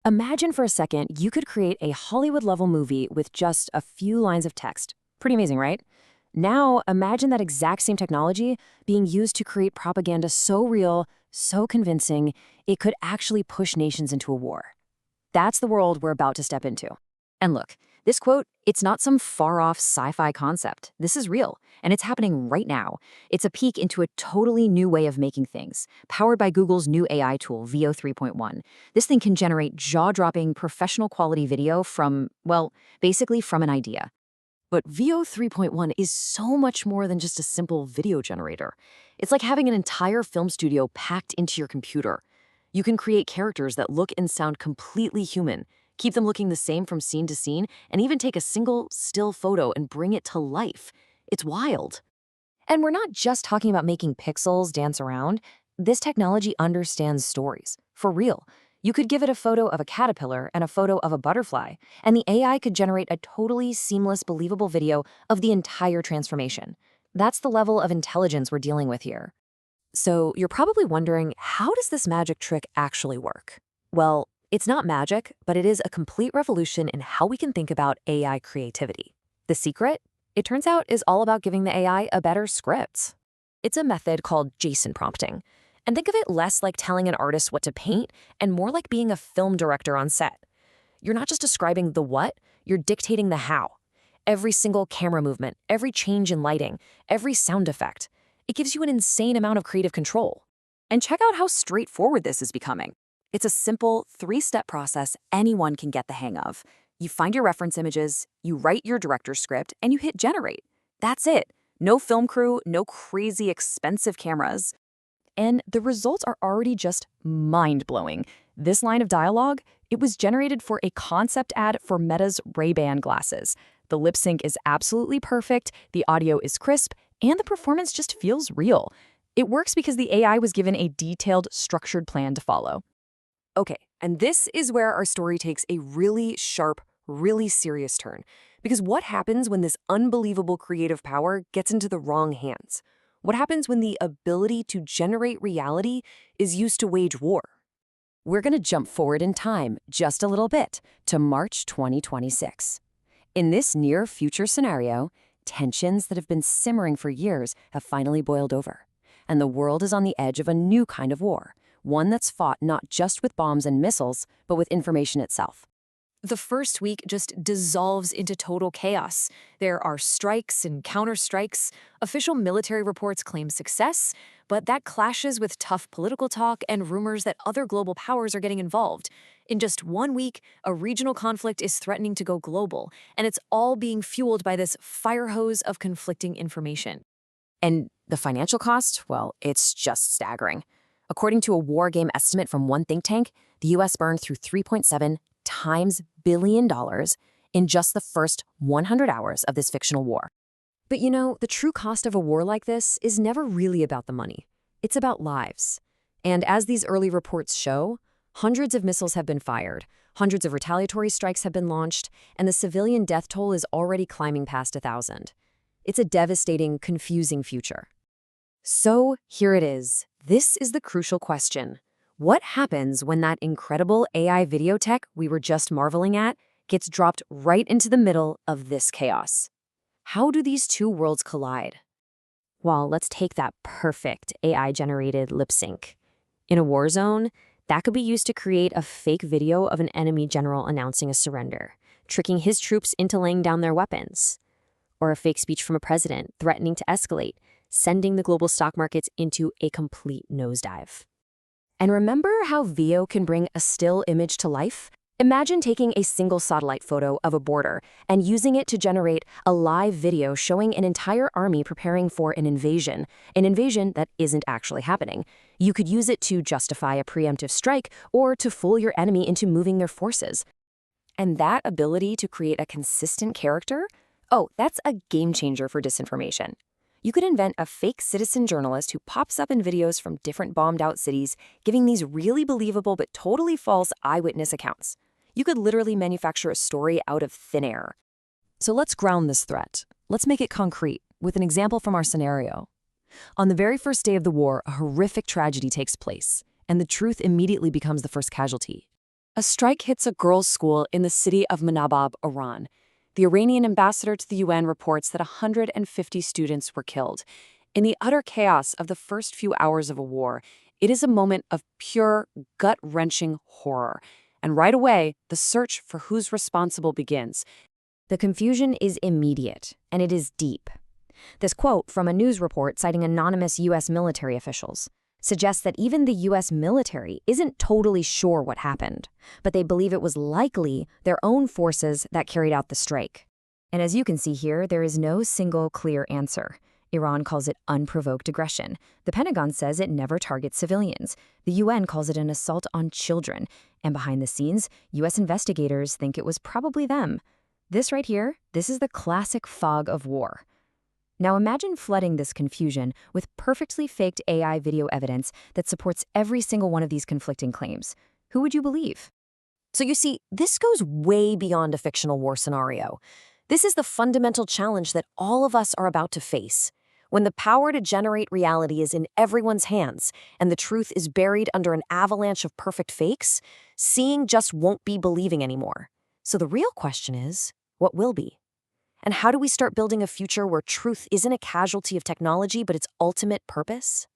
Imagine for a second you could create a Hollywood-level movie with just a few lines of text. Pretty amazing, right? Now, imagine that exact same technology being used to create propaganda so real, so convincing, it could actually push nations into a war. That's the world we're about to step into. And look, this quote, it's not some far-off sci-fi concept. This is real, and it's happening right now. It's a peek into a totally new way of making things, powered by Google's new AI tool, VO 3.1. This thing can generate jaw-dropping, professional-quality video from, well, basically from an idea. But VO 3.1 is so much more than just a simple video generator. It's like having an entire film studio packed into your computer. You can create characters that look and sound completely human, keep them looking the same from scene to scene, and even take a single still photo and bring it to life. It's wild. And we're not just talking about making pixels dance around. This technology understands stories, for real. You could give it a photo of a caterpillar and a photo of a butterfly, and the AI could generate a totally seamless, believable video of the entire transformation. That's the level of intelligence we're dealing with here. So you're probably wondering, how does this magic trick actually work? Well, it's not magic, but it is a complete revolution in how we can think about AI creativity. The secret, it turns out, is all about giving the AI a better script. It's a method called JSON prompting. And think of it less like telling an artist what to paint and more like being a film director on set. You're not just describing the what, you're dictating the how. Every single camera movement, every change in lighting, every sound effect. It gives you an insane amount of creative control. And check out how straightforward this is becoming. It's a simple 3-step process anyone can get the hang of. You find your reference images, you write your director's script, and you hit generate. That's it. No film crew, no crazy expensive cameras. And the results are already just mind-blowing. This line of dialogue, it was generated for a concept ad for Meta's Ray-Ban glasses. The lip sync is absolutely perfect, the audio is crisp, and the performance just feels real. It works because the AI was given a detailed, structured plan to follow. Okay, and this is where our story takes a really sharp, really serious turn. Because what happens when this unbelievable creative power gets into the wrong hands? What happens when the ability to generate reality is used to wage war? We're going to jump forward in time just a little bit to March 2026. In this near-future scenario, tensions that have been simmering for years have finally boiled over. And the world is on the edge of a new kind of war, one that's fought not just with bombs and missiles, but with information itself. The first week just dissolves into total chaos. There are strikes and counterstrikes. Official military reports claim success, but that clashes with tough political talk and rumors that other global powers are getting involved. In just 1 week, a regional conflict is threatening to go global, and it's all being fueled by this fire hose of conflicting information. And the financial cost, well, it's just staggering. According to a war game estimate from one think tank, the U.S. burned through $3.7 billion in just the first 100 hours of this fictional war. But you know, the true cost of a war like this is never really about the money. It's about lives. And as these early reports show, hundreds of missiles have been fired, hundreds of retaliatory strikes have been launched, and the civilian death toll is already climbing past 1,000. It's a devastating, confusing future. So here it is. This is the crucial question. What happens when that incredible AI video tech we were just marveling at gets dropped right into the middle of this chaos? How do these two worlds collide? Well, let's take that perfect AI-generated lip sync. In a war zone, that could be used to create a fake video of an enemy general announcing a surrender, tricking his troops into laying down their weapons. Or a fake speech from a president threatening to escalate, sending the global stock markets into a complete nosedive. And remember how VO can bring a still image to life? Imagine taking a single satellite photo of a border and using it to generate a live video showing an entire army preparing for an invasion that isn't actually happening. You could use it to justify a preemptive strike or to fool your enemy into moving their forces. And that ability to create a consistent character? Oh, that's a game changer for disinformation. You could invent a fake citizen journalist who pops up in videos from different bombed-out cities, giving these really believable but totally false eyewitness accounts. You could literally manufacture a story out of thin air. So let's ground this threat. Let's make it concrete, with an example from our scenario. On the very first day of the war, a horrific tragedy takes place, and the truth immediately becomes the first casualty. A strike hits a girls' school in the city of Minab, Iran. The Iranian ambassador to the UN reports that 150 students were killed. In the utter chaos of the first few hours of a war, it is a moment of pure, gut-wrenching horror. And right away, the search for who's responsible begins. The confusion is immediate, and it is deep. This quote from a news report citing anonymous U.S. military officials suggests that even the U.S. military isn't totally sure what happened, but they believe it was likely their own forces that carried out the strike. And as you can see here, there is no single clear answer. Iran calls it unprovoked aggression. The Pentagon says it never targets civilians. The UN calls it an assault on children. And behind the scenes, U.S. investigators think it was probably them. This right here, this is the classic fog of war. Now imagine flooding this confusion with perfectly faked AI video evidence that supports every single one of these conflicting claims. Who would you believe? So you see, this goes way beyond a fictional war scenario. This is the fundamental challenge that all of us are about to face. When the power to generate reality is in everyone's hands and the truth is buried under an avalanche of perfect fakes, seeing just won't be believing anymore. So the real question is, what will be? And how do we start building a future where truth isn't a casualty of technology, but its ultimate purpose?